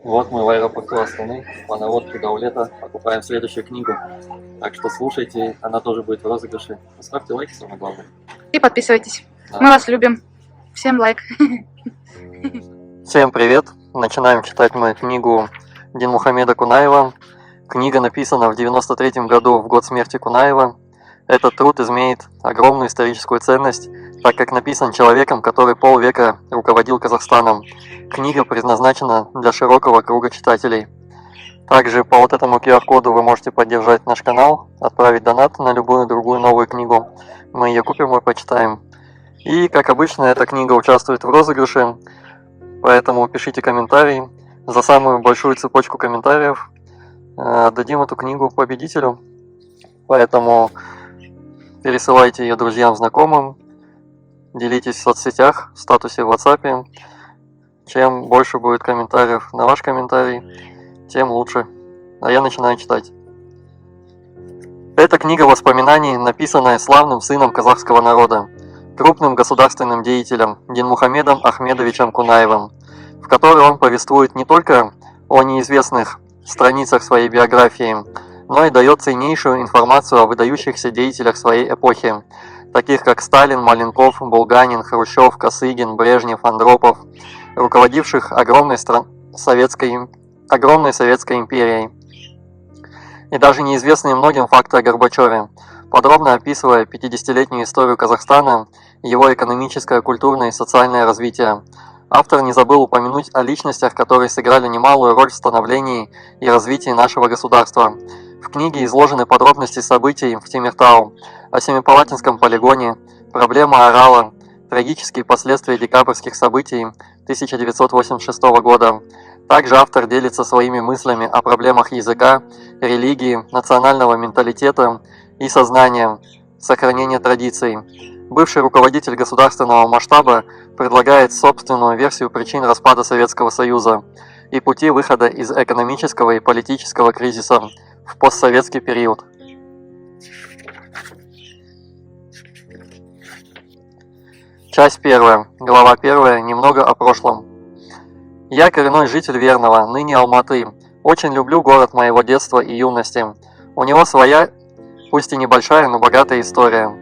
Вот мы в аэропорту Астаны, по наводке Даулета покупаем следующую книгу. Так что слушайте, она тоже будет в розыгрыше. Ставьте лайки, самое главное. И подписывайтесь. Да. Мы вас любим. Всем лайк. Всем привет! Начинаем читать мою книгу Динмухамеда Кунаева. Книга написана в 1993 году, в год смерти Кунаева. Этот труд имеет огромную историческую ценность, так как написан человеком, который полвека руководил Казахстаном. Книга предназначена для широкого круга читателей. Также по вот этому QR-коду вы можете поддержать наш канал, отправить донат на любую другую новую книгу. Мы ее купим и почитаем. И, как обычно, эта книга участвует в розыгрыше, поэтому пишите комментарии. За самую большую цепочку комментариев дадим эту книгу победителю. Поэтому пересылайте ее друзьям, знакомым, делитесь в соцсетях, в статусе в WhatsApp. Чем больше будет комментариев на ваш комментарий, тем лучше. А я начинаю читать. Это книга воспоминаний, написанная славным сыном казахского народа, крупным государственным деятелем Динмухамедом Ахмедовичем Кунаевым, в которой он повествует не только о неизвестных страницах своей биографии, но и дает ценнейшую информацию о выдающихся деятелях своей эпохи, таких как Сталин, Маленков, Булганин, Хрущев, Косыгин, Брежнев, Андропов, руководивших огромной советской империей, и даже неизвестные многим факты о Горбачеве, подробно описывая 50-летнюю историю Казахстана, его экономическое, культурное и социальное развитие. Автор не забыл упомянуть о личностях, которые сыграли немалую роль в становлении и развитии нашего государства. В книге изложены подробности событий в Темиртау, о Семипалатинском полигоне, проблема Орала, трагические последствия декабрьских событий 1986 года. Также автор делится своими мыслями о проблемах языка, религии, национального менталитета и сознания, сохранения традиций. Бывший руководитель государственного масштаба предлагает собственную версию причин распада Советского Союза и пути выхода из экономического и политического кризиса в постсоветский период. Часть 1. Глава 1. Немного о прошлом. Я коренной житель Верного, ныне Алматы. Очень люблю город моего детства и юности. У него своя, пусть и небольшая, но богатая история.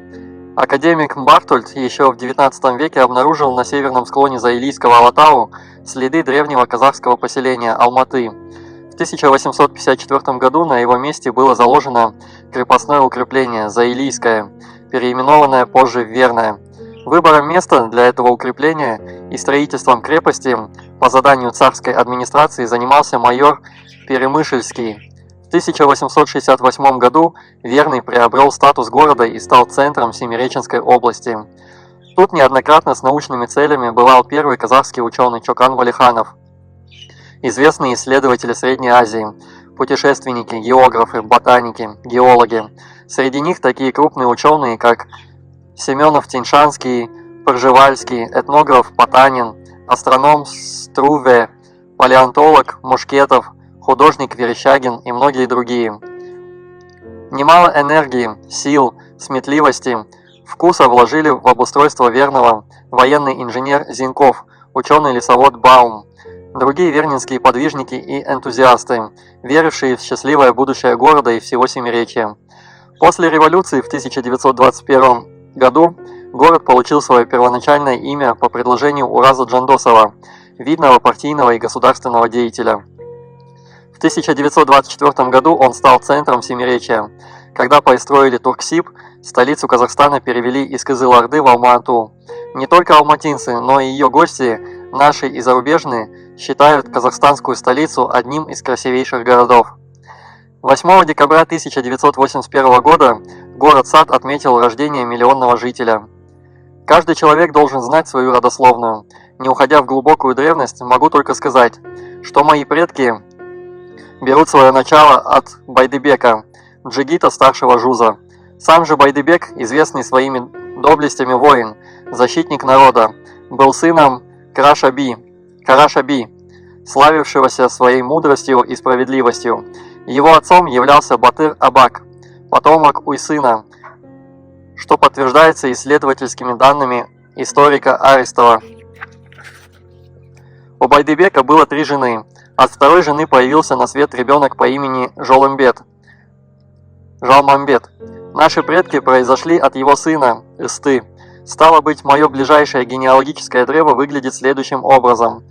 Академик Бартольд еще в XIX веке обнаружил на северном склоне Заилийского Алатау следы древнего казахского поселения Алматы. В 1854 году на его месте было заложено крепостное укрепление Заилийское, переименованное позже в Верное. Выбором места для этого укрепления и строительством крепости по заданию царской администрации занимался майор Перемышльский. В 1868 году Верный приобрел статус города и стал центром Семиреченской области. Тут неоднократно с научными целями бывал первый казахский ученый Чокан Валиханов, известные исследователи Средней Азии, путешественники, географы, ботаники, геологи. Среди них такие крупные ученые, как Семенов-Тиньшанский, Пржевальский, этнограф Потанин, астроном Струве, палеонтолог Мушкетов, художник Верещагин и многие другие. Немало энергии, сил, сметливости, вкуса вложили в обустройство Верного военный инженер Зинков, ученый-лесовод Баум, другие вернинские подвижники и энтузиасты, верившие в счастливое будущее города и всего Семиречья. После революции в 1921 году город получил свое первоначальное имя по предложению Ураза Джандосова, видного партийного и государственного деятеля. В 1924 году он стал центром Семиречья. Когда построили Турксиб, столицу Казахстана перевели из Кызыл-Орды в Алма-Ату. Не только алматинцы, но и ее гости, наши и зарубежные, считают казахстанскую столицу одним из красивейших городов. 8 декабря 1981 года город-сад отметил рождение миллионного жителя. Каждый человек должен знать свою родословную. Не уходя в глубокую древность, могу только сказать, что мои предки берут свое начало от Байдыбека, джигита старшего Жуза. Сам же Байдыбек, известный своими доблестями воин, защитник народа, был сыном Карашаби, славившегося своей мудростью и справедливостью. Его отцом являлся Батыр-Абак, потомок Уйсына, что подтверждается исследовательскими данными историка Аристова. У Байдыбека было 3 жены. От второй жены появился на свет ребенок по имени Жалмамбет. Наши предки произошли от его сына, Исты. Стало быть, мое ближайшее генеалогическое древо выглядит следующим образом.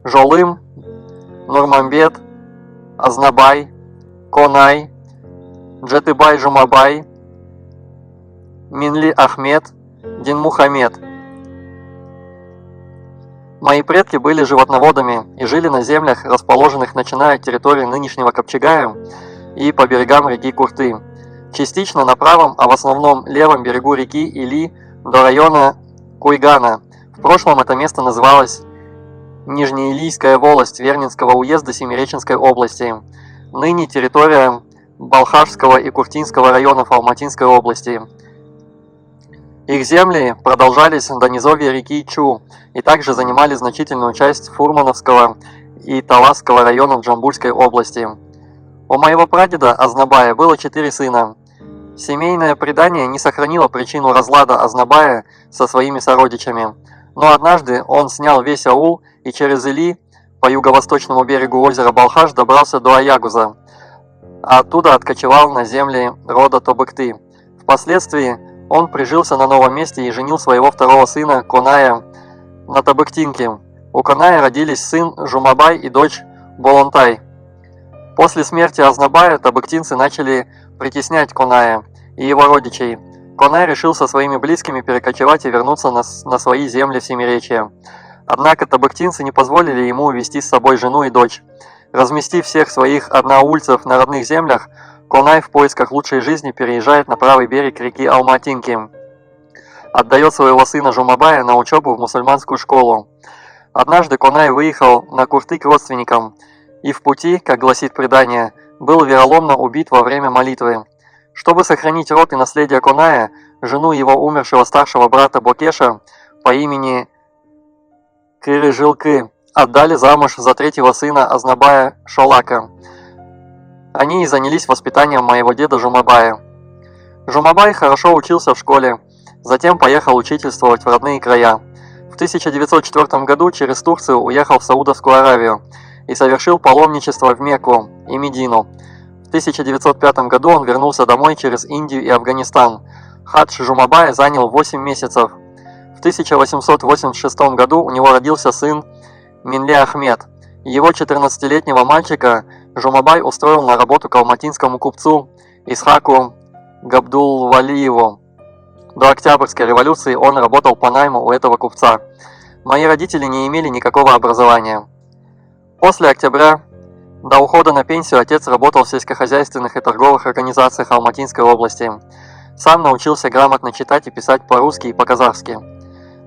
Жолым, Нурмамбет, Азнабай, Конай, Джетыбай Жумабай, Минли Ахмед, Динмухамед. Мои предки были животноводами и жили на землях, расположенных начиная от территории нынешнего Капчагая и по берегам реки Курты. Частично на правом, а в основном левом берегу реки Или до района Куйгана. В прошлом это место называлось Нижнеилийская волость Вернинского уезда Семиреченской области, ныне территория Балхашского и Куртинского районов Алматинской области. Их земли продолжались до низовья реки Чу и также занимали значительную часть Фурмановского и Таласского районов Джамбульской области. У моего прадеда Азнабая было 4 сына. Семейное предание не сохранило причину разлада Азнабая со своими сородичами, но однажды он снял весь аул и через Или по юго-восточному берегу озера Балхаш добрался до Аягуза, а оттуда откочевал на земли рода Тобыкты. Впоследствии он прижился на новом месте и женил своего второго сына Коная на Тобыктинке. У Коная родились сын Жумабай и дочь Болонтай. После смерти Азнабая тобыктинцы начали притеснять Коная и его родичей. Конай решил со своими близкими перекочевать и вернуться на свои земли в Семиречье. Однако тобыктинцы не позволили ему увезти с собой жену и дочь. Разместив всех своих одноульцев на родных землях, Конай в поисках лучшей жизни переезжает на правый берег реки Алматинки. Отдает своего сына Жумабая на учебу в мусульманскую школу. Однажды Конай выехал на Курты к родственникам и в пути, как гласит предание, был вероломно убит во время молитвы. Чтобы сохранить род и наследие Коная, жену его умершего старшего брата Бокеша по имени Кырыжилкы отдали замуж за третьего сына Азнабая Шолака. Они и занялись воспитанием моего деда Жумабая. Жумабай хорошо учился в школе, затем поехал учительствовать в родные края. В 1904 году через Турцию уехал в Саудовскую Аравию и совершил паломничество в Мекку и Медину. В 1905 году он вернулся домой через Индию и Афганистан. Хадж Жумабая занял 8 месяцев. В 1886 году у него родился сын Минли Ахмед. Его 14-летнего мальчика Жумабай устроил на работу к алматинскому купцу Исхаку Габдулвалиеву. До Октябрьской революции он работал по найму у этого купца. Мои родители не имели никакого образования. После октября до ухода на пенсию отец работал в сельскохозяйственных и торговых организациях Алматинской области. Сам научился грамотно читать и писать по-русски и по-казахски.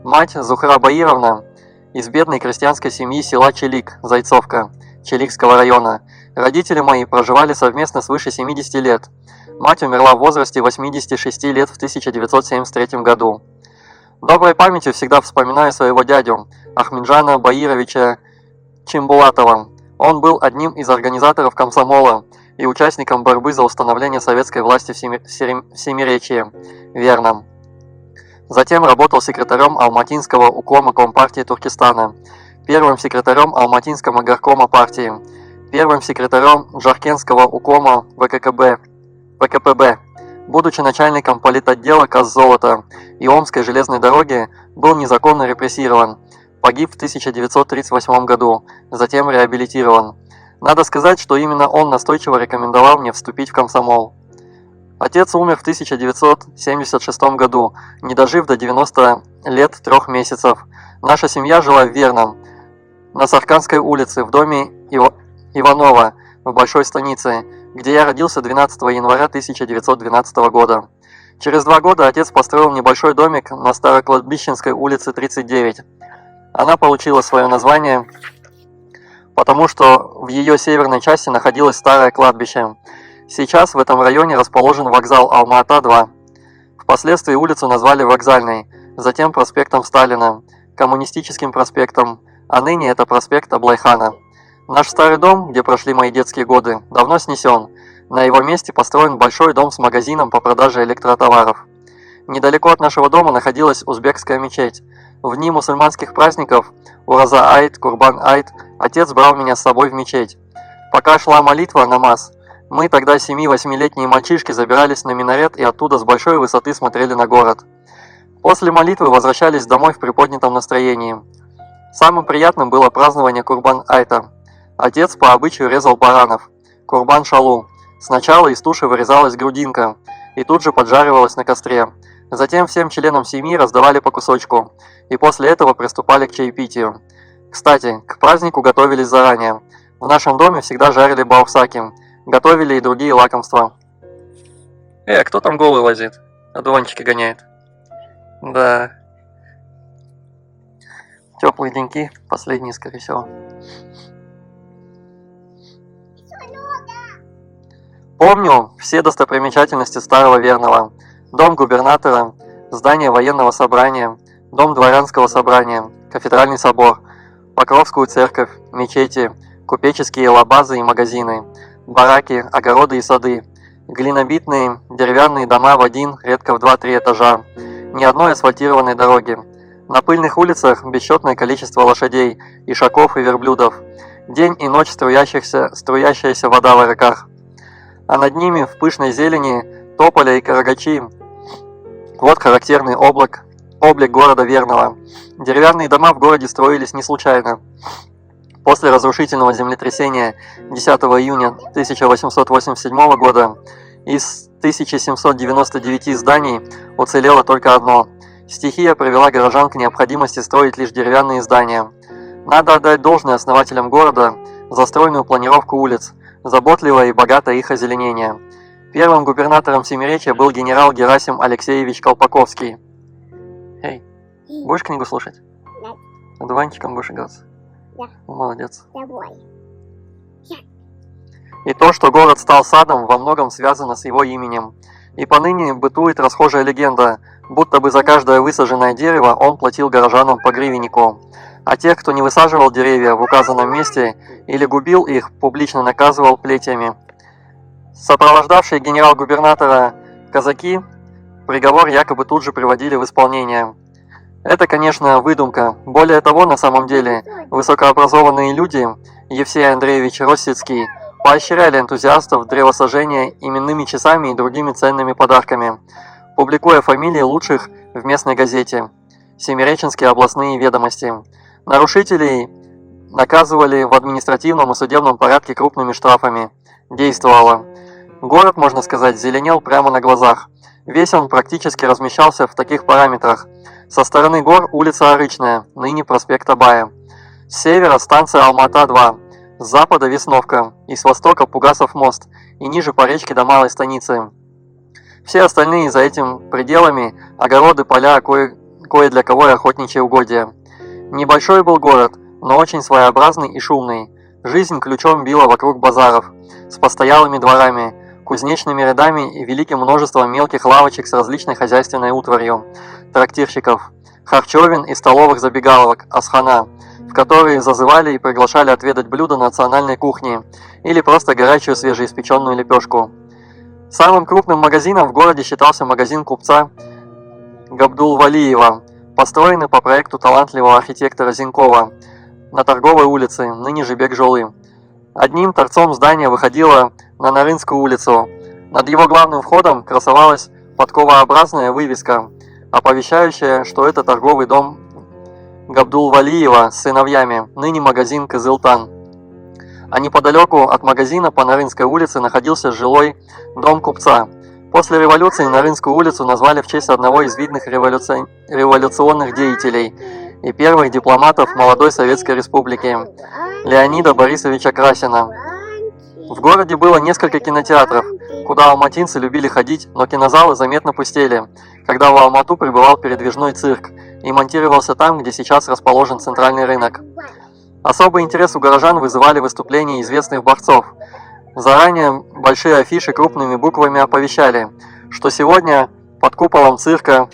Мать Зухра Баировна из бедной крестьянской семьи села Челик, Зайцовка, Челикского района. Родители мои проживали совместно свыше 70 лет. Мать умерла в возрасте 86 лет в 1973 году. Доброй памятью всегда вспоминаю своего дядю, Ахмеджана Баировича Чимбулатова. Он был одним из организаторов комсомола и участником борьбы за установление советской власти в Семиречье, Верном. Затем работал секретарем Алматинского укома Компартии Туркестана, первым секретарем Алматинского горкома партии, первым секретарем Джаркентского укома ВКПБ. Будучи начальником политотдела Каззолота и Омской железной дороги, был незаконно репрессирован. Погиб в 1938 году, затем реабилитирован. Надо сказать, что именно он настойчиво рекомендовал мне вступить в комсомол. Отец умер в 1976 году, не дожив до 90 лет 3 месяцев. Наша семья жила в Верном, на Сарканской улице, в доме Иванова, в Большой станице, где я родился 12 января 1912 года. Через 2 года отец построил небольшой домик на Старокладбищенской улице 39. Она получила свое название, потому что в ее северной части находилось старое кладбище. Сейчас в этом районе расположен вокзал Алма-Ата-2. Впоследствии улицу назвали Вокзальной, затем проспектом Сталина, Коммунистическим проспектом, а ныне это проспект Аблайхана. Наш старый дом, где прошли мои детские годы, давно снесен. На его месте построен большой дом с магазином по продаже электротоваров. Недалеко от нашего дома находилась узбекская мечеть. В дни мусульманских праздников Ураза-Айд, Курбан-Айд отец брал меня с собой в мечеть. Пока шла молитва, намаз, мы тогда 7-8-летние мальчишки забирались на минарет и оттуда с большой высоты смотрели на город. После молитвы возвращались домой в приподнятом настроении. Самым приятным было празднование Курбан-Айта. Отец по обычаю резал баранов. Курбан-Шалу. Сначала из туши вырезалась грудинка и тут же поджаривалась на костре. Затем всем членам семьи раздавали по кусочку, и после этого приступали к чаепитию. Кстати, к празднику готовились заранее. В нашем доме всегда жарили баурсаки, готовили и другие лакомства. А кто там голый лазит? Одуванчики гоняет. Да. Теплые деньки, последние, скорее всего. Помню все достопримечательности Старого Верного. Дом губернатора, здание военного собрания, дом дворянского собрания, кафедральный собор, Покровскую церковь, мечети, купеческие лабазы и магазины, бараки, огороды и сады, глинобитные деревянные дома в один, редко в 2-3 этажа, ни одной асфальтированной дороги. На пыльных улицах бесчетное количество лошадей, ишаков и верблюдов. День и ночь струящаяся вода в реках. А над ними в пышной зелени тополя и карагачи. Вот характерный облик города Верного. Деревянные дома в городе строились не случайно. После разрушительного землетрясения 10 июня 1887 года из 1799 зданий уцелело только одно. Стихия привела горожан к необходимости строить лишь деревянные здания. Надо отдать должное основателям города за стройную планировку улиц, заботливое и богатое их озеленение. Первым губернатором Семиречья был генерал Герасим Алексеевич Колпаковский. Эй, будешь книгу слушать? Да. Одуванчиком будешь играться? Да. Молодец. Давай. И то, что город стал садом, во многом связано с его именем. И поныне бытует расхожая легенда, будто бы за каждое высаженное дерево он платил горожанам по гривеннику. А тех, кто не высаживал деревья в указанном месте или губил их, публично наказывал плетями. Сопровождавшие генерал-губернатора казаки приговор якобы тут же приводили в исполнение. Это, конечно, выдумка. Более того, на самом деле, высокообразованные люди, Евсей Андреевич Россицкий, поощряли энтузиастов древосажения именными часами и другими ценными подарками, публикуя фамилии лучших в местной газете «Семиреченские областные ведомости». Нарушителей наказывали в административном и судебном порядке крупными штрафами. Действовало. Город, можно сказать, зеленел прямо на глазах. Весь он практически размещался в таких параметрах. Со стороны гор улица Арычная, ныне проспект Абая. С севера станция Алмата-2, с запада Весновка и с востока Пугасов мост, и ниже по речке до Малой станицы. Все остальные за этим пределами огороды, поля, кое для кого и охотничьи угодья. Небольшой был город, но очень своеобразный и шумный. Жизнь ключом била вокруг базаров, с постоялыми дворами, кузнечными рядами и великим множеством мелких лавочек с различной хозяйственной утварью, трактирщиков, харчевин и столовых забегаловок, асхана, в которые зазывали и приглашали отведать блюда национальной кухни или просто горячую свежеиспеченную лепешку. Самым крупным магазином в городе считался магазин купца Габдулвалиева, построенный по проекту талантливого архитектора Зинкова на торговой улице, ныне же Бек-Жолы. Одним торцом здание выходило на Нарынскую улицу. Над его главным входом красовалась подковообразная вывеска, оповещающая, что это торговый дом Габдулвалиева с сыновьями, ныне магазин Кызылтан. А неподалеку от магазина по Нарынской улице находился жилой дом купца. После революции Нарынскую улицу назвали в честь одного из видных революционных деятелей и первых дипломатов молодой Советской Республики, Леонида Борисовича Красина. В городе было несколько кинотеатров, куда алматинцы любили ходить, но кинозалы заметно пустели, когда в Алмату прибывал передвижной цирк и монтировался там, где сейчас расположен центральный рынок. Особый интерес у горожан вызывали выступления известных борцов. Заранее большие афиши крупными буквами оповещали, что сегодня под куполом цирка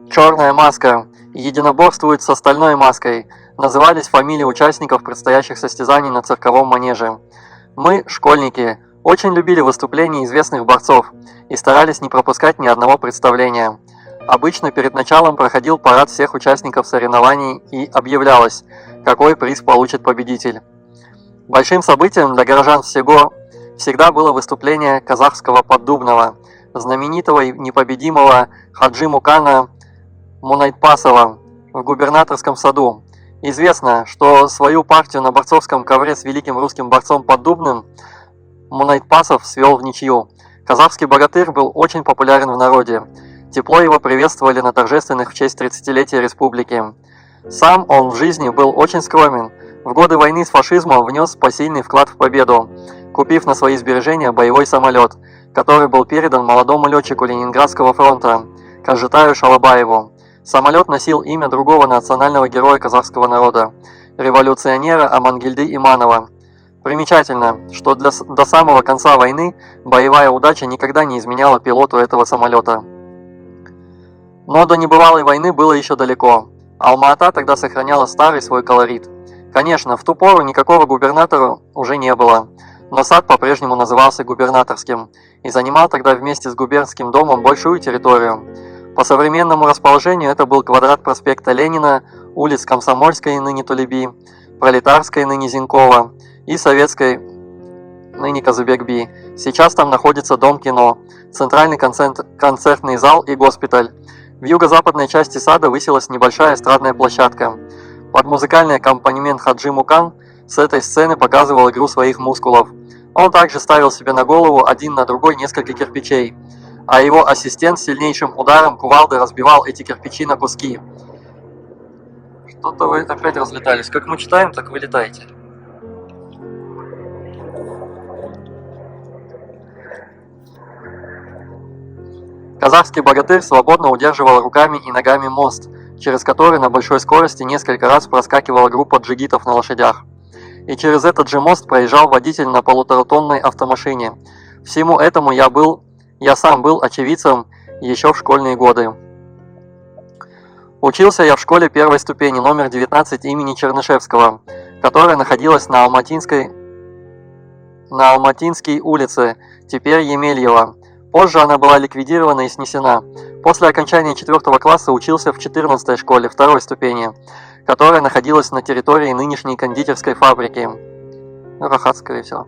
«Черная маска» единоборствует с остальной маской. Назывались фамилии участников предстоящих состязаний на цирковом манеже. Мы, школьники, очень любили выступления известных борцов и старались не пропускать ни одного представления. Обычно перед началом проходил парад всех участников соревнований и объявлялось, какой приз получит победитель. Большим событием для горожан всегда было выступление казахского поддубного, знаменитого и непобедимого Хаджи Мукана Мунайтпасова в губернаторском саду. Известно, что свою партию на борцовском ковре с великим русским борцом Поддубным Мунайтпасов свел в ничью. Казахский богатырь был очень популярен в народе. Тепло его приветствовали на торжественных в честь 30-летия республики. Сам он в жизни был очень скромен. В годы войны с фашизмом внес посильный вклад в победу, купив на свои сбережения боевой самолет, который был передан молодому летчику Ленинградского фронта Кажетаю Шалабаеву. Самолет носил имя другого национального героя казахского народа, революционера Амангельды Иманова. Примечательно, что до самого конца войны боевая удача никогда не изменяла пилоту этого самолета. Но до небывалой войны было еще далеко. Алма-Ата тогда сохраняла старый свой колорит. Конечно, в ту пору никакого губернатора уже не было, но сад по-прежнему назывался губернаторским и занимал тогда вместе с губернским домом большую территорию. По современному расположению это был квадрат проспекта Ленина, улиц Комсомольской, ныне Тулеби, Пролетарской, ныне Зинкова, и Советской, ныне Казыбек-Би. Сейчас там находится Дом кино, центральный концертный зал и госпиталь. В юго-западной части сада высилась небольшая эстрадная площадка. Под музыкальный аккомпанемент Хаджи Мукан с этой сцены показывал игру своих мускулов. Он также ставил себе на голову один на другой несколько кирпичей, а его ассистент сильнейшим ударом кувалды разбивал эти кирпичи на куски. Что-то вы опять разлетались. Как мы читаем, так вы летаете. Казахский богатырь свободно удерживал руками и ногами мост, через который на большой скорости несколько раз проскакивала группа джигитов на лошадях. И через этот же мост проезжал водитель на полуторатонной автомашине. Всему этому я сам был очевидцем еще в школьные годы. Учился я в школе первой ступени номер 19 имени Чернышевского, которая находилась на Алматинской улице, теперь Емельево. Позже она была ликвидирована и снесена. После окончания 4 класса учился в 14-й школе второй ступени, которая находилась на территории нынешней кондитерской фабрики. Рахат, скорее всего.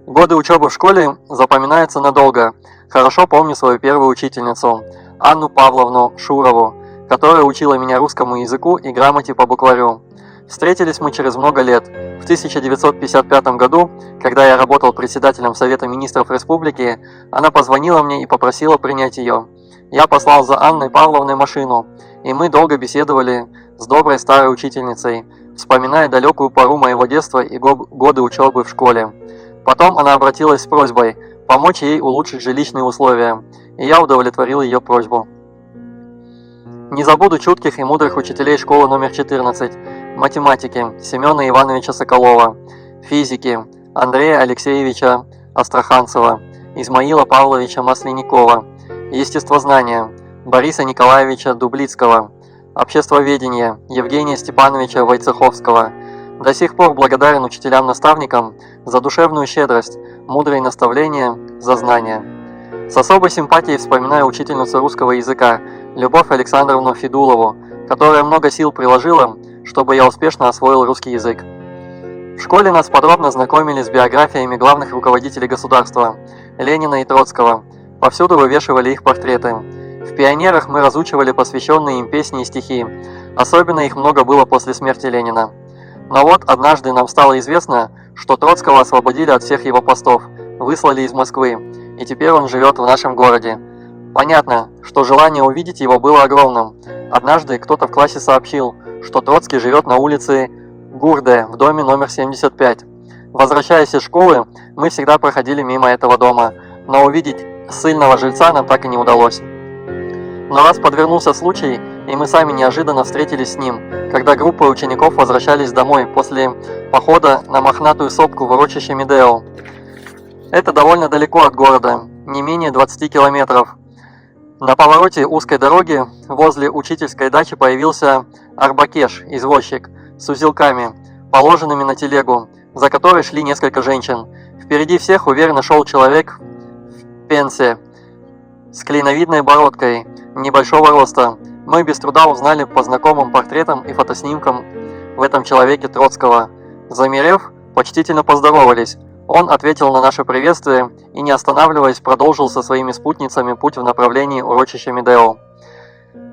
Годы учебы в школе запоминаются надолго. Хорошо помню свою первую учительницу, Анну Павловну Шурову, которая учила меня русскому языку и грамоте по букварю. Встретились мы через много лет. В 1955 году, когда я работал председателем Совета министров республики, она позвонила мне и попросила принять ее. Я послал за Анной Павловной машину, и мы долго беседовали с доброй старой учительницей, вспоминая далекую пору моего детства и годы учебы в школе. Потом она обратилась с просьбой помочь ей улучшить жилищные условия, и я удовлетворил ее просьбу. Не забуду чутких и мудрых учителей школы номер 14, математики Семена Ивановича Соколова, физики Андрея Алексеевича Астраханцева, Измаила Павловича Масленникова, естествознания Бориса Николаевича Дублицкого, обществоведения Евгения Степановича Войцеховского. До сих пор благодарен учителям-наставникам за душевную щедрость, мудрые наставления, за знания. С особой симпатией вспоминаю учительницу русского языка Любовь Александровну Федулову, которая много сил приложила, чтобы я успешно освоил русский язык. В школе нас подробно знакомили с биографиями главных руководителей государства – Ленина и Троцкого. Повсюду вывешивали их портреты. В пионерах мы разучивали посвященные им песни и стихи. Особенно их много было после смерти Ленина. Но вот однажды нам стало известно, что Троцкого освободили от всех его постов, выслали из Москвы, и теперь он живет в нашем городе. Понятно, что желание увидеть его было огромным. Однажды кто-то в классе сообщил, что Троцкий живет на улице Гурде в доме номер 75. Возвращаясь из школы, мы всегда проходили мимо этого дома, но увидеть ссыльного жильца нам так и не удалось. Но раз подвернулся случай, и мы сами неожиданно встретились с ним, когда группа учеников возвращались домой после похода на мохнатую сопку в урочище Медео. Это довольно далеко от города, не менее 20 километров. На повороте узкой дороги возле учительской дачи появился Арбакеш, извозчик, с узелками, положенными на телегу, за которой шли несколько женщин. Впереди всех уверенно шел человек в пенсе, с клиновидной бородкой, небольшого роста. Мы без труда узнали по знакомым портретам и фотоснимкам в этом человеке Троцкого. Замерев, почтительно поздоровались. Он ответил на наше приветствие и, не останавливаясь, продолжил со своими спутницами путь в направлении урочища Медео.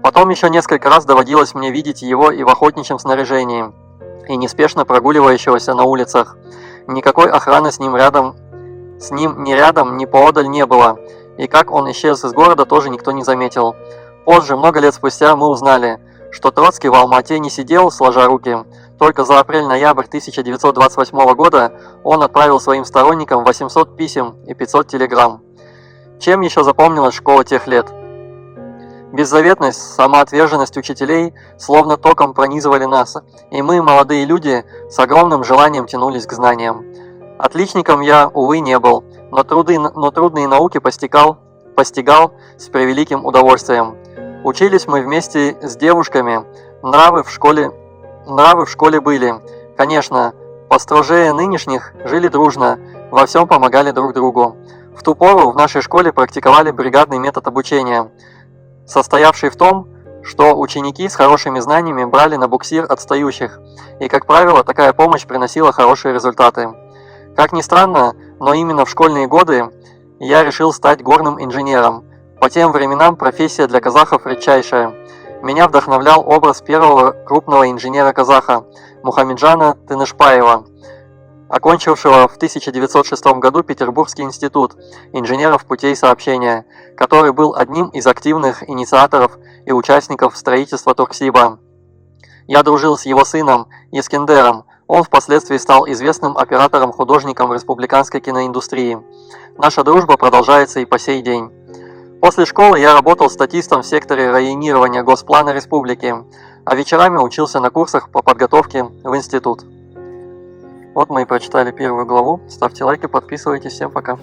Потом еще несколько раз доводилось мне видеть его и в охотничьем снаряжении, и неспешно прогуливающегося на улицах. Никакой охраны с ним ни рядом, ни поодаль не было, и как он исчез из города, тоже никто не заметил. Позже, много лет спустя, мы узнали, что Троцкий в Алма-Ате не сидел, сложа руки. Только за апрель-ноябрь 1928 года он отправил своим сторонникам 800 писем и 500 телеграмм. Чем еще запомнилась школа тех лет? Беззаветность, самоотверженность учителей словно током пронизывали нас, и мы, молодые люди, с огромным желанием тянулись к знаниям. Отличником я, увы, не был, но трудные науки постигал с превеликим удовольствием. Учились мы вместе с девушками, нравы в школе были. Конечно, построжее нынешних, жили дружно, во всем помогали друг другу. В ту пору в нашей школе практиковали бригадный метод обучения, состоявший в том, что ученики с хорошими знаниями брали на буксир отстающих, и, как правило, такая помощь приносила хорошие результаты. Как ни странно, но именно в школьные годы я решил стать горным инженером. По тем временам профессия для казахов редчайшая. Меня вдохновлял образ первого крупного инженера-казаха Мухамеджана Тынышпаева, окончившего в 1906 году Петербургский институт инженеров путей сообщения, который был одним из активных инициаторов и участников строительства Турксиба. Я дружил с его сыном Искендером. Он впоследствии стал известным оператором-художником республиканской киноиндустрии. Наша дружба продолжается и по сей день. После школы я работал статистом в секторе районирования Госплана Республики, а вечерами учился на курсах по подготовке в институт. Вот мы и прочитали первую главу. Ставьте лайки, подписывайтесь. Всем пока.